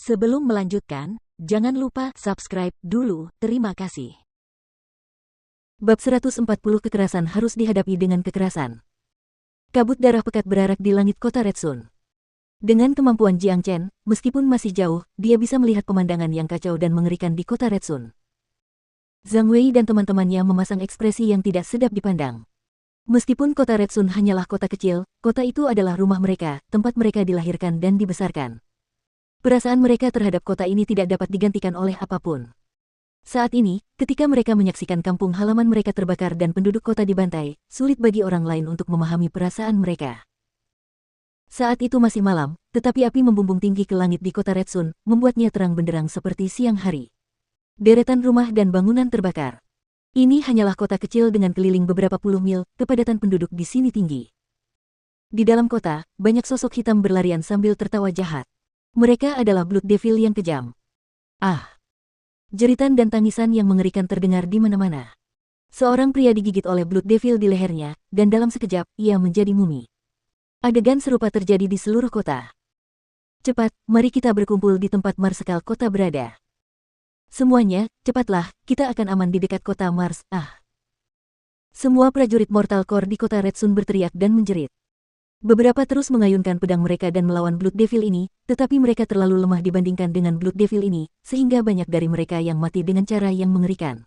Sebelum melanjutkan, jangan lupa subscribe dulu, terima kasih. Bab 140 Kekerasan harus dihadapi dengan kekerasan. Kabut darah pekat berarak di langit kota Red Sun. Dengan kemampuan Jiang Chen, meskipun masih jauh, dia bisa melihat pemandangan yang kacau dan mengerikan di kota Red Sun. Zhang Wei dan teman-temannya memasang ekspresi yang tidak sedap dipandang. Meskipun kota Red Sun hanyalah kota kecil, kota itu adalah rumah mereka, tempat mereka dilahirkan dan dibesarkan. Perasaan mereka terhadap kota ini tidak dapat digantikan oleh apapun. Saat ini, ketika mereka menyaksikan kampung halaman mereka terbakar dan penduduk kota dibantai, sulit bagi orang lain untuk memahami perasaan mereka. Saat itu masih malam, tetapi api membumbung tinggi ke langit di kota Red Sun, membuatnya terang benderang seperti siang hari. Deretan rumah dan bangunan terbakar. Ini hanyalah kota kecil dengan keliling beberapa puluh mil, kepadatan penduduk di sini tinggi. Di dalam kota, banyak sosok hitam berlarian sambil tertawa jahat. Mereka adalah Blood Devil yang kejam. Ah! Jeritan dan tangisan yang mengerikan terdengar di mana-mana. Seorang pria digigit oleh Blood Devil di lehernya, dan dalam sekejap, ia menjadi mumi. Adegan serupa terjadi di seluruh kota. Cepat, mari kita berkumpul di tempat Marsekal kota berada. Semuanya, cepatlah, kita akan aman di dekat kota Mars. Ah! Semua prajurit Mortal Core di kota Red Sun berteriak dan menjerit. Beberapa terus mengayunkan pedang mereka dan melawan Blood Devil ini, tetapi mereka terlalu lemah dibandingkan dengan Blood Devil ini, sehingga banyak dari mereka yang mati dengan cara yang mengerikan.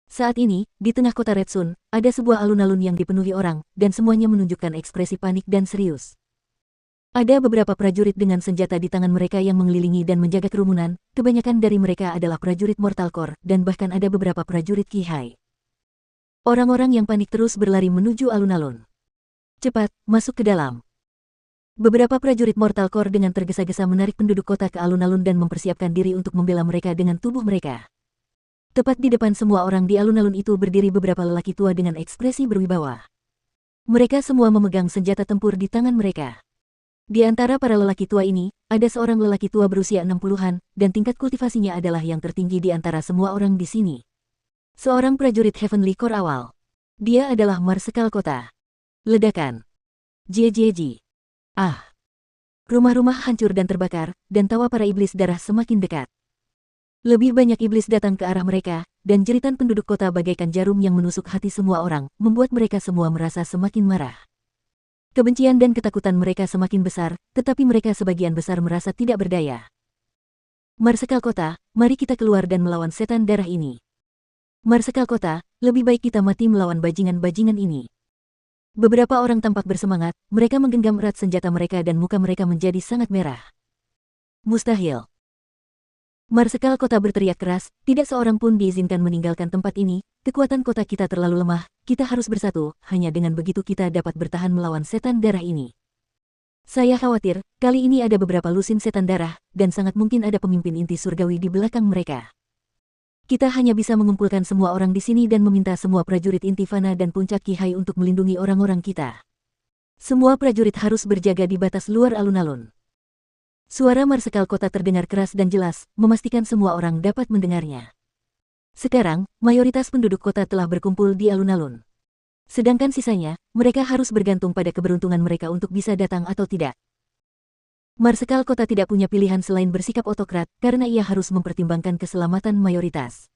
Saat ini, di tengah kota Red Sun, ada sebuah alun-alun yang dipenuhi orang, dan semuanya menunjukkan ekspresi panik dan serius. Ada beberapa prajurit dengan senjata di tangan mereka yang mengelilingi dan menjaga kerumunan, kebanyakan dari mereka adalah prajurit Mortal Core, dan bahkan ada beberapa prajurit Qihai. Orang-orang yang panik terus berlari menuju alun-alun. Cepat, masuk ke dalam. Beberapa prajurit Mortal Core dengan tergesa-gesa menarik penduduk kota ke alun-alun dan mempersiapkan diri untuk membela mereka dengan tubuh mereka. Tepat di depan semua orang di alun-alun itu berdiri beberapa lelaki tua dengan ekspresi berwibawa. Mereka semua memegang senjata tempur di tangan mereka. Di antara para lelaki tua ini, ada seorang lelaki tua berusia 60-an, dan tingkat kultivasinya adalah yang tertinggi di antara semua orang di sini. Seorang prajurit Heavenly Core awal. Dia adalah Marsekal kota. Ledakan. Jejeji. Ah. Rumah-rumah hancur dan terbakar, dan tawa para iblis darah semakin dekat. Lebih banyak iblis datang ke arah mereka, dan jeritan penduduk kota bagaikan jarum yang menusuk hati semua orang, membuat mereka semua merasa semakin marah. Kebencian dan ketakutan mereka semakin besar, tetapi mereka sebagian besar merasa tidak berdaya. Marsekal kota, mari kita keluar dan melawan setan darah ini. Marsekal kota, lebih baik kita mati melawan bajingan-bajingan ini. Beberapa orang tampak bersemangat, mereka menggenggam erat senjata mereka dan muka mereka menjadi sangat merah. Mustahil. Marsekal kota berteriak keras, tidak seorang pun diizinkan meninggalkan tempat ini, kekuatan kota kita terlalu lemah, kita harus bersatu, hanya dengan begitu kita dapat bertahan melawan setan darah ini. Saya khawatir, kali ini ada beberapa lusin setan darah, dan sangat mungkin ada pemimpin inti surgawi di belakang mereka. Kita hanya bisa mengumpulkan semua orang di sini dan meminta semua prajurit Intifana dan puncak Qihai untuk melindungi orang-orang kita. Semua prajurit harus berjaga di batas luar alun-alun. Suara Marsekal kota terdengar keras dan jelas, memastikan semua orang dapat mendengarnya. Sekarang, mayoritas penduduk kota telah berkumpul di alun-alun. Sedangkan sisanya, mereka harus bergantung pada keberuntungan mereka untuk bisa datang atau tidak. Marsekal kota tidak punya pilihan selain bersikap otokrat, karena ia harus mempertimbangkan keselamatan mayoritas.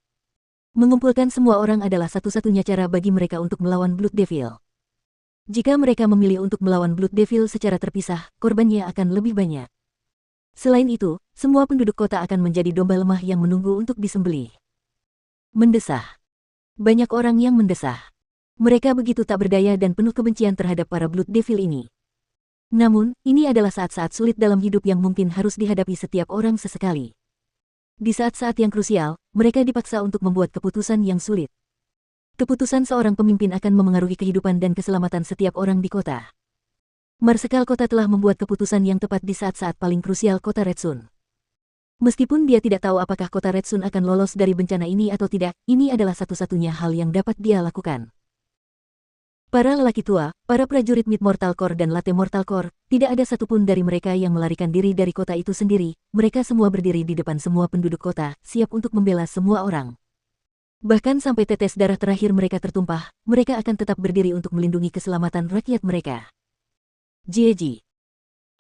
Mengumpulkan semua orang adalah satu-satunya cara bagi mereka untuk melawan Blood Devil. Jika mereka memilih untuk melawan Blood Devil secara terpisah, korbannya akan lebih banyak. Selain itu, semua penduduk kota akan menjadi domba lemah yang menunggu untuk disembelih. Mendesah. Banyak orang yang mendesah. Mereka begitu tak berdaya dan penuh kebencian terhadap para Blood Devil ini. Namun, ini adalah saat-saat sulit dalam hidup yang mungkin harus dihadapi setiap orang sesekali. Di saat-saat yang krusial, mereka dipaksa untuk membuat keputusan yang sulit. Keputusan seorang pemimpin akan memengaruhi kehidupan dan keselamatan setiap orang di kota. Marsekal kota telah membuat keputusan yang tepat di saat-saat paling krusial kota Red Sun. Meskipun dia tidak tahu apakah kota Red Sun akan lolos dari bencana ini atau tidak, ini adalah satu-satunya hal yang dapat dia lakukan. Para lelaki tua, para prajurit Mid Mortal Core dan Latte Mortal Core, tidak ada satupun dari mereka yang melarikan diri dari kota itu sendiri, mereka semua berdiri di depan semua penduduk kota, siap untuk membela semua orang. Bahkan sampai tetes darah terakhir mereka tertumpah, mereka akan tetap berdiri untuk melindungi keselamatan rakyat mereka. Jieji.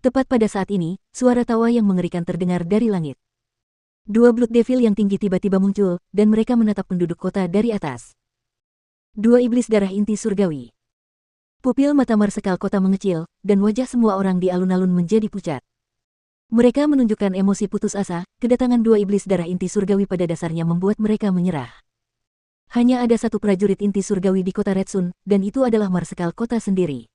Tepat pada saat ini, suara tawa yang mengerikan terdengar dari langit. Dua Blood Devil yang tinggi tiba-tiba muncul, dan mereka menatap penduduk kota dari atas. Dua iblis darah inti surgawi. Pupil mata marsekal kota mengecil, dan wajah semua orang di alun-alun menjadi pucat. Mereka menunjukkan emosi putus asa, kedatangan dua iblis darah inti surgawi pada dasarnya membuat mereka menyerah. Hanya ada satu prajurit inti surgawi di kota Red Sun, dan itu adalah marsekal kota sendiri.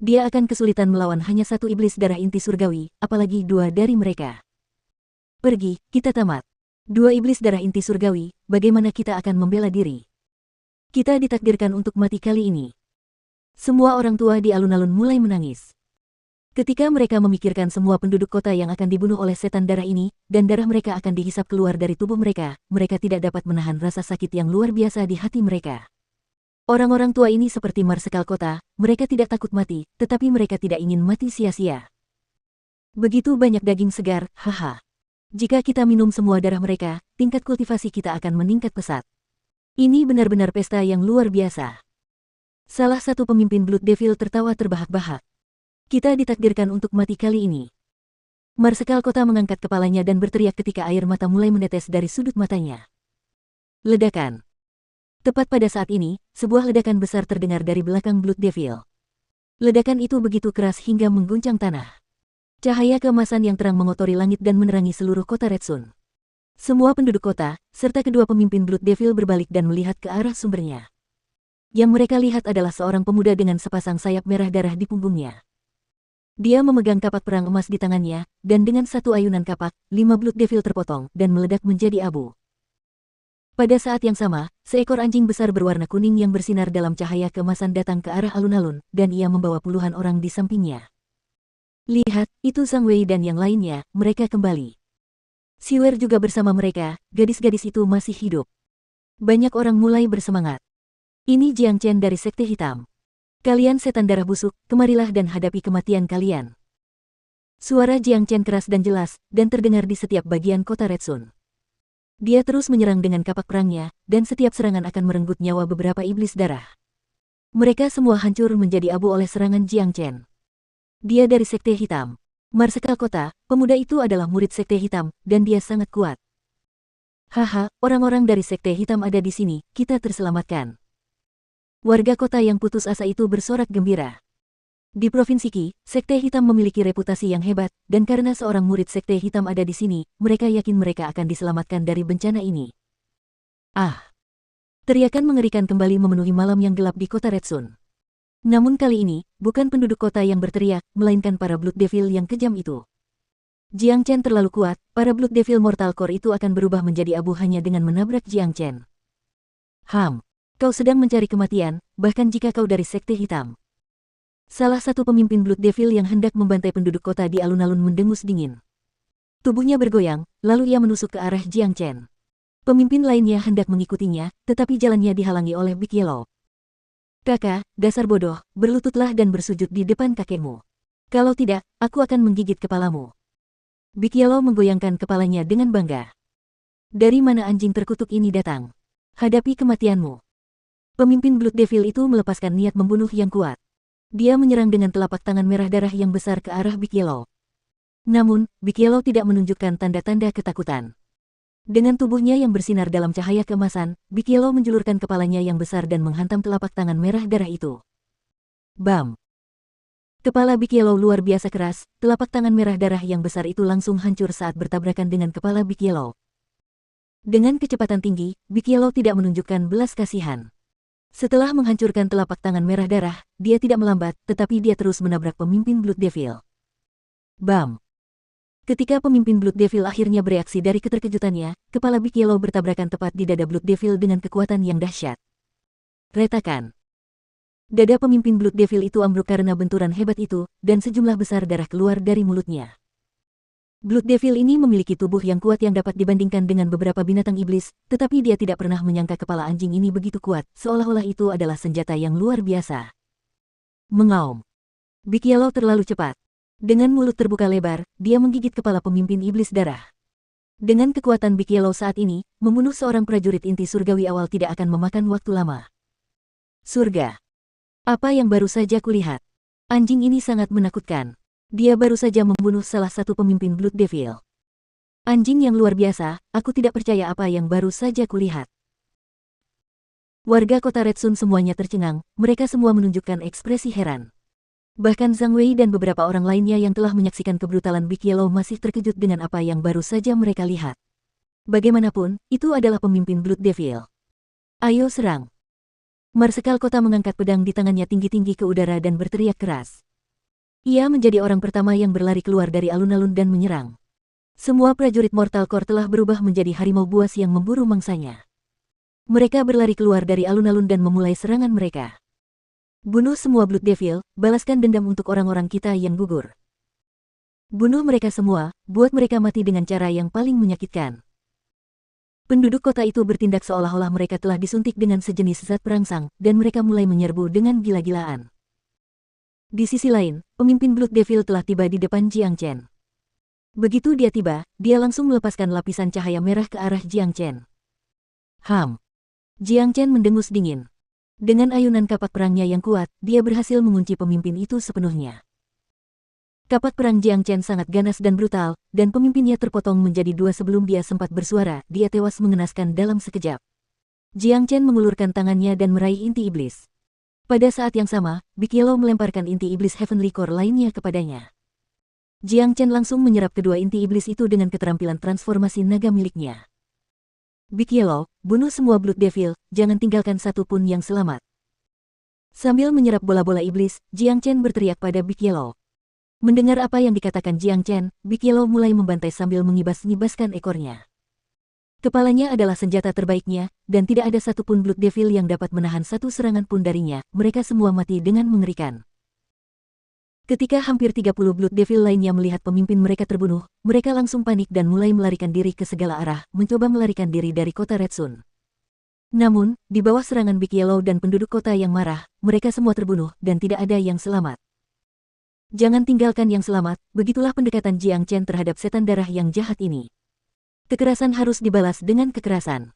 Dia akan kesulitan melawan hanya satu iblis darah inti surgawi, apalagi dua dari mereka. Pergi, kita tamat. Dua iblis darah inti surgawi, bagaimana kita akan membela diri? Kita ditakdirkan untuk mati kali ini. Semua orang tua di alun-alun mulai menangis. Ketika mereka memikirkan semua penduduk kota yang akan dibunuh oleh setan darah ini, dan darah mereka akan dihisap keluar dari tubuh mereka, mereka tidak dapat menahan rasa sakit yang luar biasa di hati mereka. Orang-orang tua ini seperti marsekal kota, mereka tidak takut mati, tetapi mereka tidak ingin mati sia-sia. Begitu banyak daging segar, haha. Jika kita minum semua darah mereka, tingkat kultivasi kita akan meningkat pesat. Ini benar-benar pesta yang luar biasa. Salah satu pemimpin Blood Devil tertawa terbahak-bahak. Kita ditakdirkan untuk mati kali ini. Marsekal kota mengangkat kepalanya dan berteriak ketika air mata mulai menetes dari sudut matanya. Ledakan. Tepat pada saat ini, sebuah ledakan besar terdengar dari belakang Blood Devil. Ledakan itu begitu keras hingga mengguncang tanah. Cahaya keemasan yang terang mengotori langit dan menerangi seluruh kota Red Sun. Semua penduduk kota, serta kedua pemimpin Blood Devil berbalik dan melihat ke arah sumbernya. Yang mereka lihat adalah seorang pemuda dengan sepasang sayap merah darah di punggungnya. Dia memegang kapak perang emas di tangannya, dan dengan satu ayunan kapak, 5 Blood Devil terpotong dan meledak menjadi abu. Pada saat yang sama, seekor anjing besar berwarna kuning yang bersinar dalam cahaya keemasan datang ke arah alun-alun, dan ia membawa puluhan orang di sampingnya. Lihat, itu Zhang Wei dan yang lainnya, mereka kembali. Siwer juga bersama mereka, gadis-gadis itu masih hidup. Banyak orang mulai bersemangat. Ini Jiang Chen dari Sekte Hitam. Kalian setan darah busuk, kemarilah dan hadapi kematian kalian. Suara Jiang Chen keras dan jelas, dan terdengar di setiap bagian kota Red Sun. Dia terus menyerang dengan kapak perangnya, dan setiap serangan akan merenggut nyawa beberapa iblis darah. Mereka semua hancur menjadi abu oleh serangan Jiang Chen. Dia dari Sekte Hitam. Marsekal kota, pemuda itu adalah murid Sekte Hitam, dan dia sangat kuat. Haha, orang-orang dari Sekte Hitam ada di sini, kita terselamatkan. Warga kota yang putus asa itu bersorak gembira. Di Provinsi Qi, Sekte Hitam memiliki reputasi yang hebat, dan karena seorang murid Sekte Hitam ada di sini, mereka yakin mereka akan diselamatkan dari bencana ini. Ah! Teriakan mengerikan kembali memenuhi malam yang gelap di kota Red Sun. Namun kali ini, bukan penduduk kota yang berteriak, melainkan para Blood Devil yang kejam itu. Jiang Chen terlalu kuat, para Blood Devil Mortal Core itu akan berubah menjadi abu hanya dengan menabrak Jiang Chen. Kau sedang mencari kematian, bahkan jika kau dari Sekte Hitam. Salah satu pemimpin Blood Devil yang hendak membantai penduduk kota di alun-alun mendengus dingin. Tubuhnya bergoyang, lalu ia menusuk ke arah Jiang Chen. Pemimpin lainnya hendak mengikutinya, tetapi jalannya dihalangi oleh Big Yellow. Kakak, dasar bodoh, berlututlah dan bersujud di depan kakekmu. Kalau tidak, aku akan menggigit kepalamu. Big Yellow menggoyangkan kepalanya dengan bangga. Dari mana anjing terkutuk ini datang? Hadapi kematianmu. Pemimpin Blood Devil itu melepaskan niat membunuh yang kuat. Dia menyerang dengan telapak tangan merah darah yang besar ke arah Big Yellow. Namun, Big Yellow tidak menunjukkan tanda-tanda ketakutan. Dengan tubuhnya yang bersinar dalam cahaya keemasan, Big Yellow menjulurkan kepalanya yang besar dan menghantam telapak tangan merah darah itu. Bam! Kepala Big Yellow luar biasa keras, telapak tangan merah darah yang besar itu langsung hancur saat bertabrakan dengan kepala Big Yellow. Dengan kecepatan tinggi, Big Yellow tidak menunjukkan belas kasihan. Setelah menghancurkan telapak tangan merah darah, dia tidak melambat, tetapi dia terus menabrak pemimpin Blood Devil. Bam! Ketika pemimpin Blood Devil akhirnya bereaksi dari keterkejutannya, kepala Big Yellow bertabrakan tepat di dada Blood Devil dengan kekuatan yang dahsyat. Retakan. Dada pemimpin Blood Devil itu ambruk karena benturan hebat itu, dan sejumlah besar darah keluar dari mulutnya. Blood Devil ini memiliki tubuh yang kuat yang dapat dibandingkan dengan beberapa binatang iblis, tetapi dia tidak pernah menyangka kepala anjing ini begitu kuat, seolah-olah itu adalah senjata yang luar biasa. Mengaum. Big Yellow terlalu cepat. Dengan mulut terbuka lebar, dia menggigit kepala pemimpin iblis darah. Dengan kekuatan Big Yellow saat ini, membunuh seorang prajurit inti surgawi awal tidak akan memakan waktu lama. Surga. Apa yang baru saja kulihat? Anjing ini sangat menakutkan. Dia baru saja membunuh salah satu pemimpin Blood Devil. Anjing yang luar biasa, aku tidak percaya apa yang baru saja kulihat. Warga kota Red Sun semuanya tercengang, mereka semua menunjukkan ekspresi heran. Bahkan Zhang Wei dan beberapa orang lainnya yang telah menyaksikan kebrutalan Big Yellow masih terkejut dengan apa yang baru saja mereka lihat. Bagaimanapun, itu adalah pemimpin Blood Devil. Ayo serang. Marsekal kota mengangkat pedang di tangannya tinggi-tinggi ke udara dan berteriak keras. Ia menjadi orang pertama yang berlari keluar dari alun-alun dan menyerang. Semua prajurit Mortal Core telah berubah menjadi harimau buas yang memburu mangsanya. Mereka berlari keluar dari alun-alun dan memulai serangan mereka. Bunuh semua Blood Devil, balaskan dendam untuk orang-orang kita yang gugur. Bunuh mereka semua, buat mereka mati dengan cara yang paling menyakitkan. Penduduk kota itu bertindak seolah-olah mereka telah disuntik dengan sejenis zat perangsang, dan mereka mulai menyerbu dengan gila-gilaan. Di sisi lain, pemimpin Blood Devil telah tiba di depan Jiang Chen. Begitu dia tiba, dia langsung melepaskan lapisan cahaya merah ke arah Jiang Chen. Jiang Chen mendengus dingin. Dengan ayunan kapak perangnya yang kuat, dia berhasil mengunci pemimpin itu sepenuhnya. Kapak perang Jiang Chen sangat ganas dan brutal, dan pemimpinnya terpotong menjadi dua sebelum dia sempat bersuara, dia tewas mengenaskan dalam sekejap. Jiang Chen mengulurkan tangannya dan meraih inti iblis. Pada saat yang sama, Big Yellow melemparkan inti iblis Heavenly Core lainnya kepadanya. Jiang Chen langsung menyerap kedua inti iblis itu dengan keterampilan transformasi naga miliknya. Big Yellow, bunuh semua Blood Devil, jangan tinggalkan satu pun yang selamat. Sambil menyerap bola-bola iblis, Jiang Chen berteriak pada Big Yellow. Mendengar apa yang dikatakan Jiang Chen, Big Yellow mulai membantai sambil mengibas-ngibaskan ekornya. Kepalanya adalah senjata terbaiknya, dan tidak ada satupun Blood Devil yang dapat menahan satu serangan pun darinya, mereka semua mati dengan mengerikan. Ketika hampir 30 Blood Devil lainnya melihat pemimpin mereka terbunuh, mereka langsung panik dan mulai melarikan diri ke segala arah, mencoba melarikan diri dari kota Red Sun. Namun, di bawah serangan Big Yellow dan penduduk kota yang marah, mereka semua terbunuh, dan tidak ada yang selamat. Jangan tinggalkan yang selamat, begitulah pendekatan Jiang Chen terhadap setan darah yang jahat ini. Kekerasan harus dibalas dengan kekerasan.